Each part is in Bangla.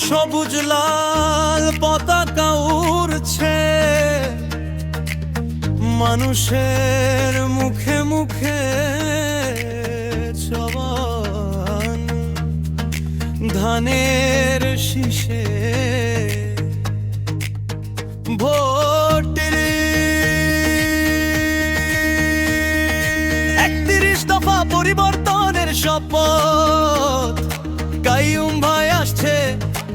সবুজ লাল পতাকা উড়ছে, মানুষের মুখে মুখে জবান, ধানের শীষে ভোটের ৩১ দফা পরিবর্তনের শপথ। কাইয়ুম ভাই আসছে,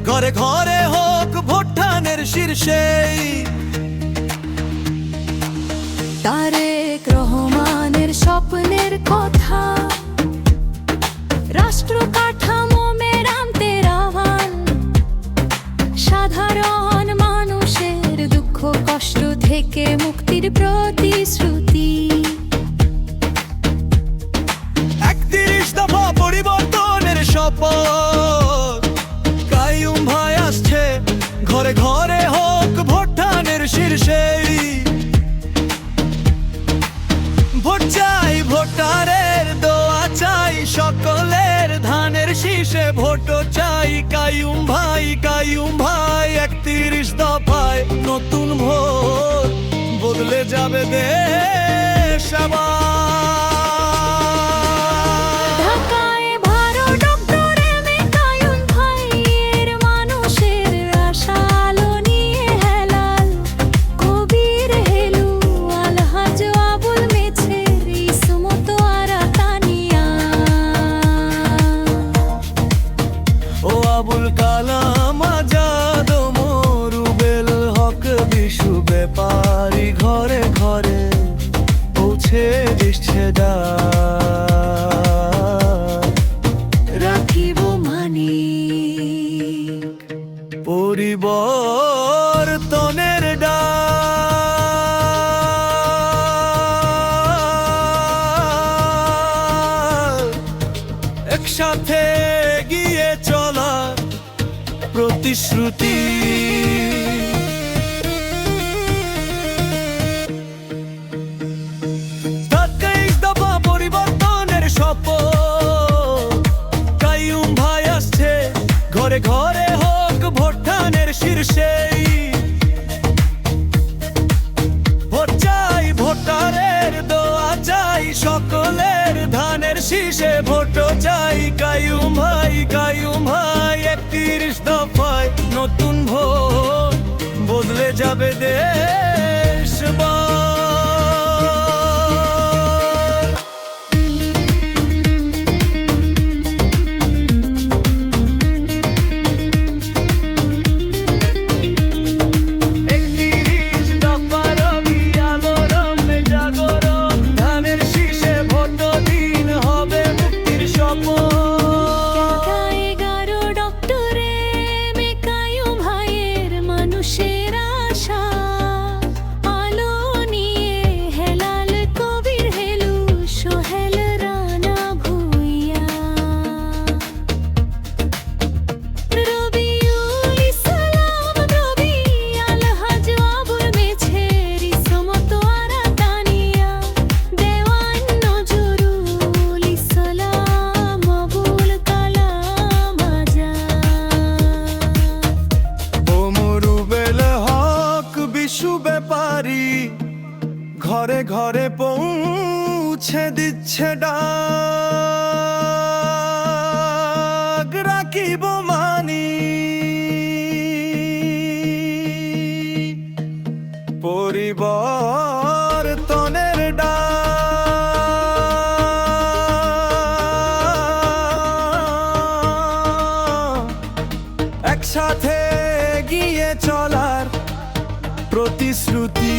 ঘরে ঘরে হোক ভোটদানের শীর্ষে। তারেক রহমানের স্বপ্নের কথা, রাষ্ট্র কাঠামো মেরামতের আহ্বান, সাধারণ মানুষের দুঃখ কষ্ট থেকে মুক্তির প্রতিশ্রুতি। ৩১ দফা পরিবর্তনের শপথ। কাইয়ুম ভাই আসছে, ঘরে ঘরে হোক ভোটদানের শীর্ষে। ভোট চাই, ভোটারের দোয়া চাই, সকলের ধানের শীষে ভোট চাই। কাইয়ুম ভাই, কাইয়ুম ভাই, ৩১ দফায় নতুন ভোট, বদলে যাবে দেশ আবার। আবুল কালাম আজাদ, মরুবেল হক, বিশু ব্যাপারী ঘরে ঘরে পৌঁছে দিচ্ছে রাখিব মানি পরিবর্তনের ডাক। একসাথে গিয়ে চলা প্রতিশ্রুতি। ২৩ দফা পরিবর্তনের শপথ। কাইয়ুম ভাই আসছে, ঘরে ঘরে হোক ভোটদানের শীর্ষে। ভোট চাই, ভোটারের দোয়া চাই, সকলের ধানের শীষে ভোট চাই। কাইয়ুম ভাই, কাইয়ুম ভাই, ৩১ দফায় নতুন ভোট, বদলে যাবে দেশ আবার। ব্যাপারী ঘরে ঘরে পৌঁছে দিচ্ছে ডাক। রাখিব মানি পরিবর্তনের ডাক। একসাথে গিয়ে চলার প্রতিশ্রুতি।